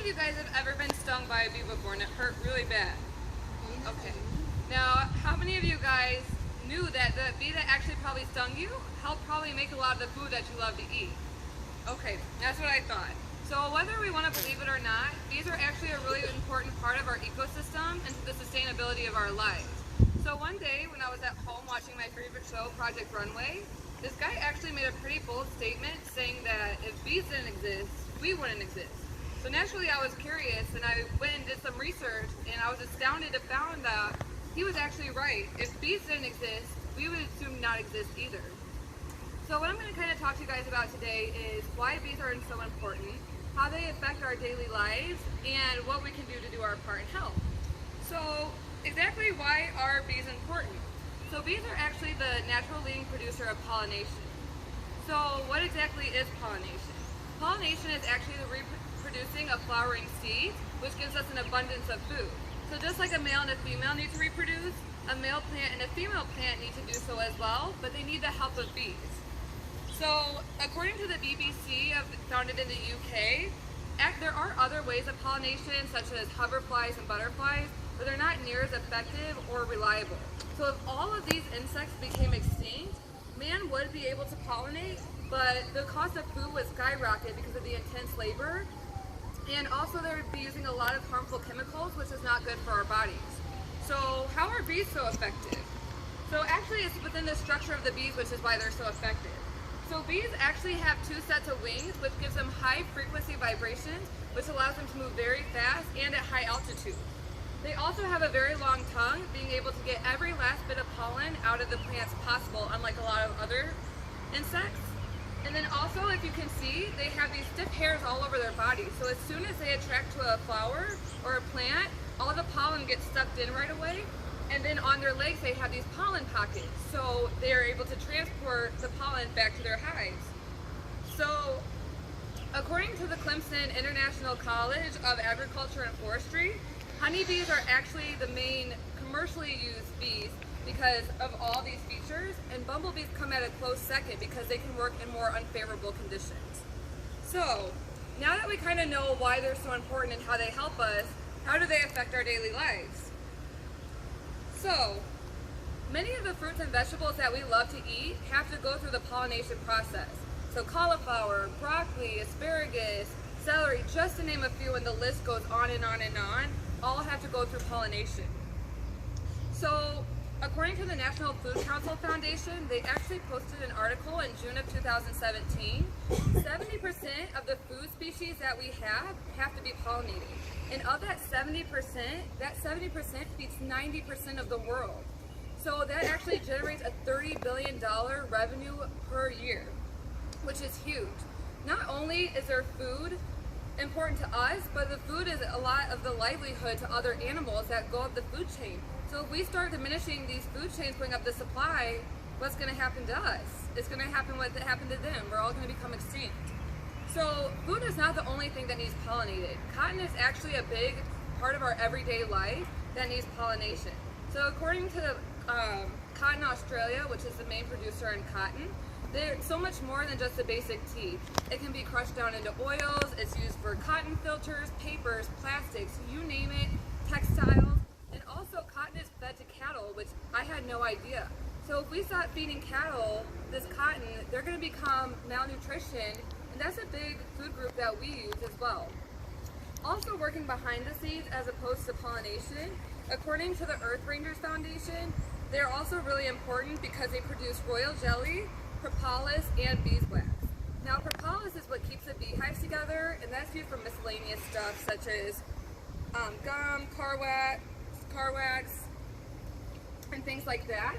of you guys have ever been stung by a bee before and it hurt really bad? Okay. Now, how many of you guys knew that the bee that actually probably stung you helped probably make a lot of the food that you love to eat? Okay, that's what I thought. So whether we want to believe it or not, bees are actually a really important part of our ecosystem and to the sustainability of our lives. So one day when I was at home watching my favorite show, Project Runway, this guy actually made a pretty bold statement saying that if bees didn't exist, we wouldn't exist. So naturally I was curious and I went and did some research and I was astounded to find that he was actually right. If bees didn't exist, we would assume not exist either. So what I'm going to kind of talk to you guys about today is why bees are so important, how they affect our daily lives, and what we can do to do our part in health. So exactly why are bees important? So bees are actually the natural leading producer of pollination. So what exactly is pollination? Pollination is actually the reproducing of flowering seeds, which gives us an abundance of food. So just like a male and a female need to reproduce, a male plant and a female plant need to do so as well, but they need the help of bees. So according to the BBC, founded in the UK, there are other ways of pollination such as hoverflies and butterflies, but they're not near as effective or reliable. So if all of these insects became extinct, man would be able to pollinate, but the cost of food would skyrocket because of the intense labor, and also they would be using a lot of harmful chemicals, which is not good for our bodies. So how are bees so effective? So actually it's within the structure of the bees, which is why they're so effective. So bees actually have two sets of wings, which gives them high frequency vibrations, which allows them to move very fast and at high altitude. They also have a very long tongue, being able to get every last bit of pollen out of the plants possible, unlike a lot of other insects. And then also, if you can see, they have these stiff hairs all over their body. So as soon as they attract to a flower or a plant, all the pollen gets sucked in right away. And then on their legs, they have these pollen pockets. So they are able to transport the pollen back to their hives. So according to the Clemson International College of Agriculture and Forestry, honeybees are actually the main commercially used bees because of all these features, and bumblebees come at a close second because they can work in more unfavorable conditions. So now that we kind of know why they're so important and how they help us, how do they affect our daily lives? So many of the fruits and vegetables that we love to eat have to go through the pollination process. So cauliflower, broccoli, asparagus, celery, just to name a few, and the list goes on and on and on, all have to go through pollination. So according to the National Food Council Foundation, they actually posted an article in June of 2017. 70% of the food species that we have to be pollinated. And of that 70% feeds 90% of the world. So that actually generates a $30 billion revenue per year, which is huge. Not only is there food important to us, but the food is a lot of the livelihood to other animals that go up the food chain. So if we start diminishing these food chains going up the supply, what's going to happen to us? It's going to happen what happened to them. We're all going to become extinct. So food is not the only thing that needs pollinated. Cotton is actually a big part of our everyday life that needs pollination. So according to Cotton Australia, which is the main producer in cotton, there's so much more than just a basic tea. It can be crushed down into oils, it's used for cotton filters, papers, plastics, you name it, textiles, and also cotton is fed to cattle, which I had no idea. So if we stop feeding cattle this cotton, they're going to become malnutrition, and that's a big food group that we use as well. Also working behind the scenes as opposed to pollination, according to the Earth Rangers Foundation, they're also really important because they produce royal jelly, propolis, and beeswax. Now propolis is what keeps the beehives together, and that's used for miscellaneous stuff such as gum, car wax, and things like that.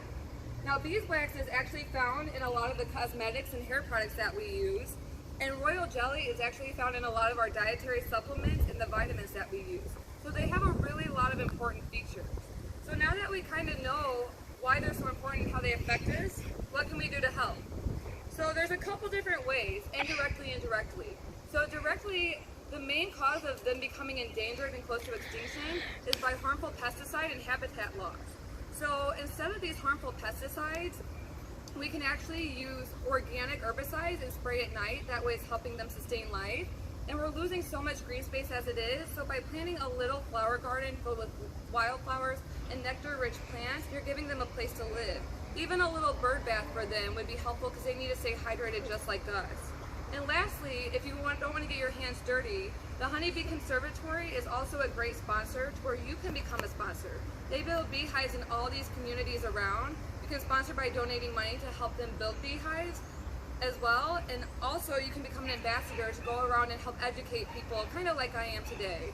Now beeswax is actually found in a lot of the cosmetics and hair products that we use, and royal jelly is actually found in a lot of our dietary supplements and the vitamins that we use. So they have a really lot of important features. So now that we kind of know why they're so important and how they affect us, what can we do to help? So there's a couple different ways, indirectly and directly. So directly, the main cause of them becoming endangered and close to extinction is by harmful pesticide and habitat loss. So instead of these harmful pesticides, we can actually use organic herbicides and spray at night. That way it's helping them sustain life. And we're losing so much green space as it is, so by planting a little flower garden filled with wildflowers and nectar-rich plants, you're giving them a place to live. Even a little bird bath for them would be helpful because they need to stay hydrated just like us. And lastly, if you don't want to get your hands dirty, the Honeybee Conservatory is also a great sponsor to where you can become a sponsor. They build beehives in all these communities around. You can sponsor by donating money to help them build beehives as well, and also you can become an ambassador to go around and help educate people, kind of like I am today.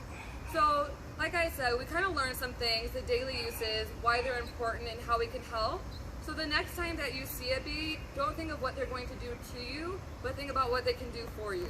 So, like I said, we kind of learned some things, the daily uses, why they're important, and how we can help. So the next time that you see a bee, don't think of what they're going to do to you, but think about what they can do for you.